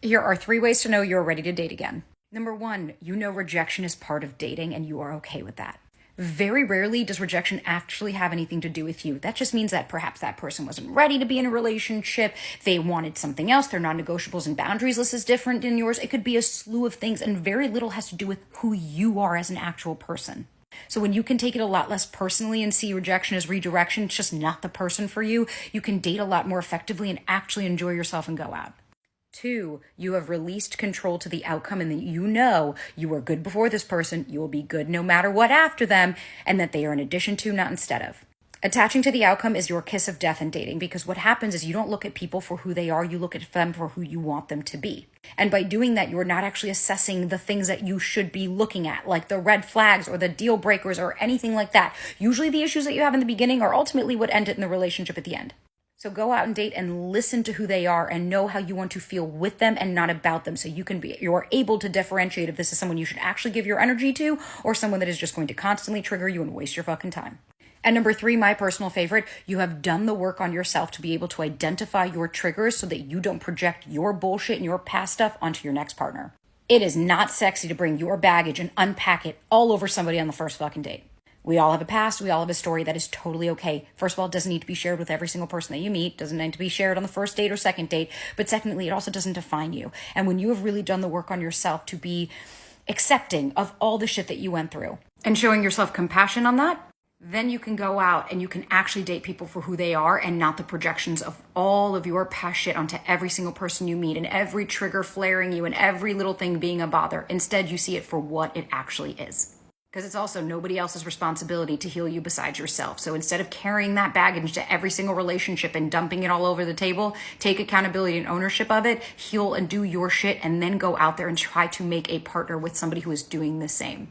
Here are 3 ways to know you're ready to date again. Number 1, you know rejection is part of dating and you are okay with that. Very rarely does rejection actually have anything to do with you. That just means that perhaps that person wasn't ready to be in a relationship. They wanted something else. Their non-negotiables and boundaries list is different than yours. It could be a slew of things, and very little has to do with who you are as an actual person. So when you can take it a lot less personally and see rejection as redirection, it's just not the person for you, you can date a lot more effectively and actually enjoy yourself and go out. 2, you have released control to the outcome, and that you know you were good before this person, you will be good no matter what after them, and that they are an addition to, not instead of. Attaching to the outcome is your kiss of death in dating, because what happens is you don't look at people for who they are, you look at them for who you want them to be. And by doing that, you're not actually assessing the things that you should be looking at, like the red flags or the deal breakers or anything like that. Usually the issues that you have in the beginning are ultimately what end it in the relationship at the end. So go out and date and listen to who they are and know how you want to feel with them and not about them. So you're able to differentiate if this is someone you should actually give your energy to or someone that is just going to constantly trigger you and waste your fucking time. And number 3, my personal favorite, you have done the work on yourself to be able to identify your triggers so that you don't project your bullshit and your past stuff onto your next partner. It is not sexy to bring your baggage and unpack it all over somebody on the first fucking date. We all have a past. We all have a story. That is totally okay. First of all, it doesn't need to be shared with every single person that you meet. Doesn't need to be shared on the first date or second date. But secondly, it also doesn't define you. And when you have really done the work on yourself to be accepting of all the shit that you went through and showing yourself compassion on that, then you can go out and you can actually date people for who they are and not the projections of all of your past shit onto every single person you meet and every trigger flaring you and every little thing being a bother. Instead, you see it for what it actually is. Because it's also nobody else's responsibility to heal you besides yourself. So instead of carrying that baggage to every single relationship and dumping it all over the table, take accountability and ownership of it, heal and do your shit, and then go out there and try to make a partner with somebody who is doing the same.